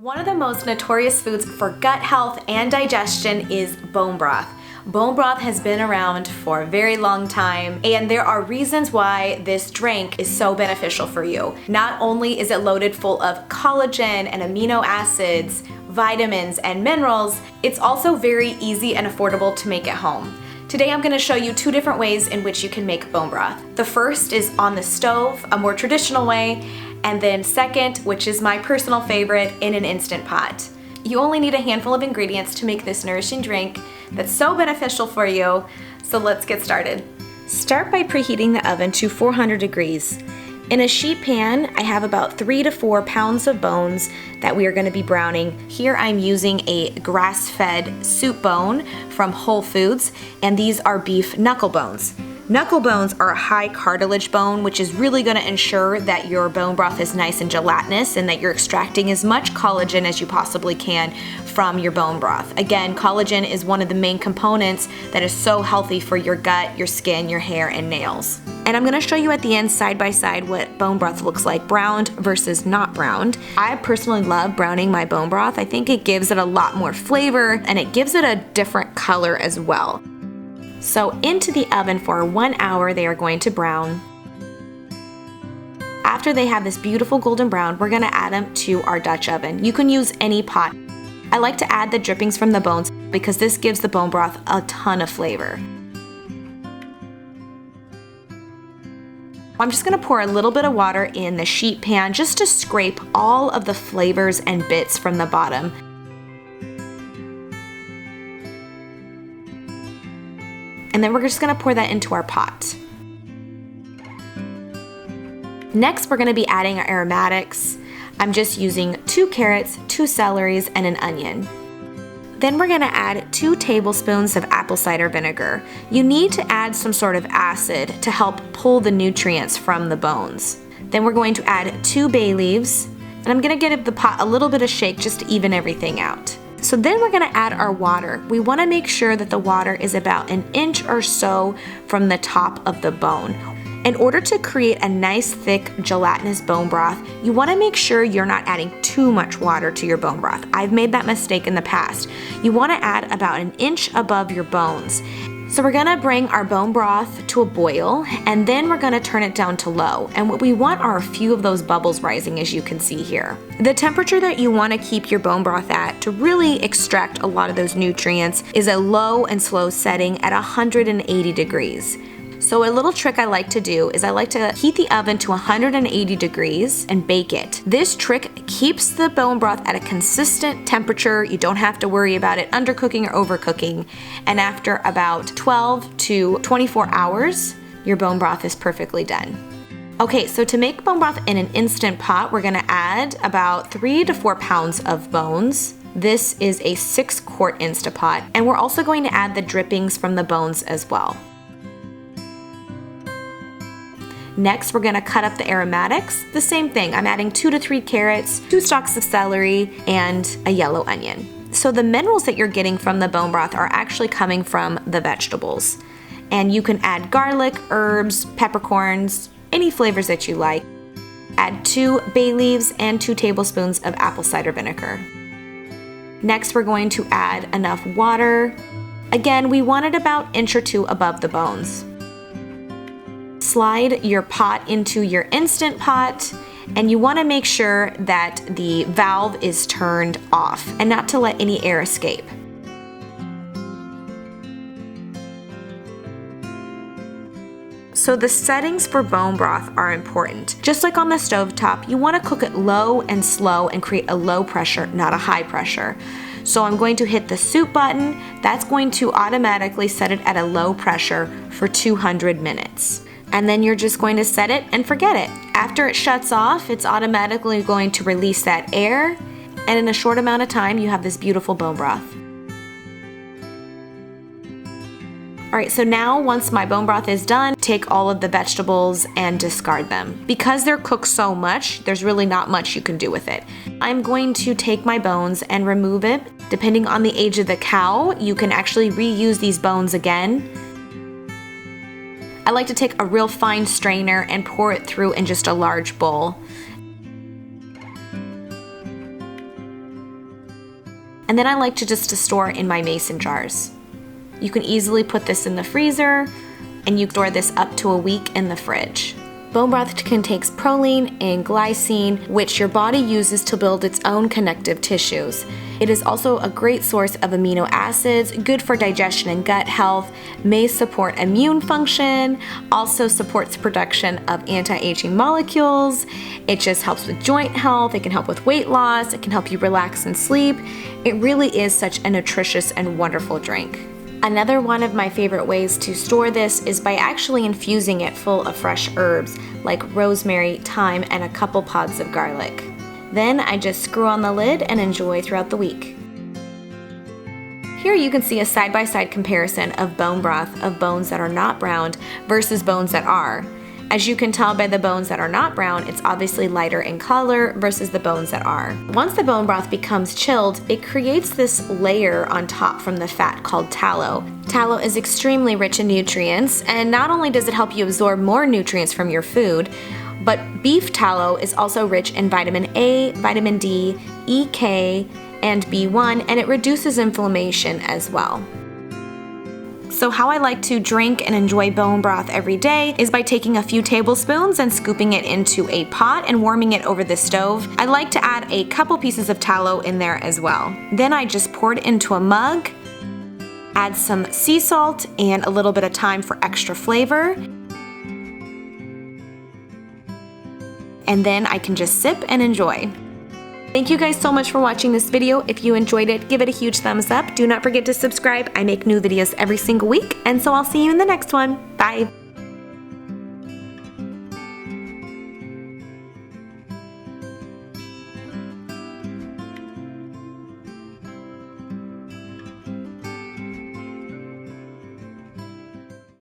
One of the most notorious foods for gut health and digestion is bone broth. Bone broth has been around for a very long time, and there are reasons why this drink is so beneficial for you. Not only is it loaded full of collagen and amino acids, vitamins, and minerals, it's also very easy and affordable to make at home. Today I'm going to show you two different ways in which you can make bone broth. The first is on the stove, a more traditional way, and then second, which is my personal favorite, in an Instant Pot. You only need a handful of ingredients to make this nourishing drink that's so beneficial for you, so let's get started. Start by preheating the oven to 400 degrees. In a sheet pan, I have about 3 to 4 pounds of bones that we are going to be browning. Here I'm using a grass-fed soup bone from Whole Foods, and these are beef knuckle bones. Knuckle bones are a high cartilage bone, which is really going to ensure that your bone broth is nice and gelatinous and that you're extracting as much collagen as you possibly can from your bone broth. Again, collagen is one of the main components that is so healthy for your gut, your skin, your hair, and nails. And I'm going to show you at the end side by side what bone broth looks like, browned versus not browned. I personally love browning my bone broth. I think it gives it a lot more flavor and it gives it a different color as well. So into the oven for 1 hour they are going to brown. After they have this beautiful golden brown, we're going to add them to our Dutch oven. You can use any pot. I like to add the drippings from the bones because this gives the bone broth a ton of flavor. I'm just going to pour a little bit of water in the sheet pan just to scrape all of the flavors and bits from the bottom. And then we're just going to pour that into our pot. Next, we're going to be adding our aromatics. I'm just using 2 carrots, 2 celeries, and an onion. Then we're going to add 2 tablespoons of apple cider vinegar. You need to add some sort of acid to help pull the nutrients from the bones. Then we're going to add 2 bay leaves, and I'm going to give the pot a little bit of shake just to even everything out. So then we're going to add our water. We want to make sure that the water is about 1 inch or so from the top of the bone. In order to create a nice thick gelatinous bone broth, you want to make sure you're not adding too much water to your bone broth. I've made that mistake in the past. You want to add about 1 inch above your bones. So we're going to bring our bone broth to a boil, and then we're going to turn it down to low. And what we want are a few of those bubbles rising, as you can see here. The temperature that you want to keep your bone broth at to really extract a lot of those nutrients is a low and slow setting at 180 degrees. So a little trick I like to do is I like to heat the oven to 180 degrees and bake it. This trick keeps the bone broth at a consistent temperature. You don't have to worry about it undercooking or overcooking. And after about 12 to 24 hours, your bone broth is perfectly done. Okay, so to make bone broth in an Instant Pot, we're gonna add about 3 to 4 pounds of bones. This is a 6-quart Instant Pot. And we're also going to add the drippings from the bones as well. Next, we're going to cut up the aromatics. The same thing, I'm adding 2 to 3 carrots, 2 stalks of celery, and a yellow onion. So the minerals that you're getting from the bone broth are actually coming from the vegetables. And you can add garlic, herbs, peppercorns, any flavors that you like. Add 2 bay leaves and 2 tablespoons of apple cider vinegar. Next, we're going to add enough water. Again, we want it about 1 inch or 2 above the bones. Slide your pot into your Instant Pot, and you want to make sure that the valve is turned off and not to let any air escape. So the settings for bone broth are important. Just like on the stovetop, you want to cook it low and slow and create a low pressure, not a high pressure. So I'm going to hit the soup button. That's going to automatically set it at a low pressure for 200 minutes. And then you're just going to set it and forget it. After it shuts off, it's automatically going to release that air, and in a short amount of time, you have this beautiful bone broth. Alright, so now once my bone broth is done, take all of the vegetables and discard them. Because they're cooked so much, there's really not much you can do with it. I'm going to take my bones and remove it. Depending on the age of the cow, you can actually reuse these bones again. I like to take a real fine strainer and pour it through in just a large bowl. and then I like to just store in my mason jars. You can easily put this in the freezer, and you store this up to a week in the fridge. Bone broth contains proline and glycine, which your body uses to build its own connective tissues. It is also a great source of amino acids, good for digestion and gut health, may support immune function, also supports production of anti-aging molecules. It just helps with joint health, it can help with weight loss, it can help you relax and sleep. It really is such a nutritious and wonderful drink. Another one of my favorite ways to store this is by actually infusing it full of fresh herbs like rosemary, thyme, and a couple pods of garlic. Then I just screw on the lid and enjoy throughout the week. Here you can see a side-by-side comparison of bone broth of bones that are not browned versus bones that are. As you can tell by the bones that are not brown, it's obviously lighter in color versus the bones that are. Once the bone broth becomes chilled, it creates this layer on top from the fat called tallow. Tallow is extremely rich in nutrients, and not only does it help you absorb more nutrients from your food, but beef tallow is also rich in vitamin A, vitamin D, EK, and B1, and it reduces inflammation as well. So how I like to drink and enjoy bone broth every day is by taking a few tablespoons and scooping it into a pot and warming it over the stove. I like to add a couple pieces of tallow in there as well. Then I just pour it into a mug, add some sea salt and a little bit of thyme for extra flavor. And then I can just sip and enjoy. Thank you guys so much for watching this video. If you enjoyed it, give it a huge thumbs up. Do not forget to subscribe. I make new videos every single week, and so I'll see you in the next one. Bye.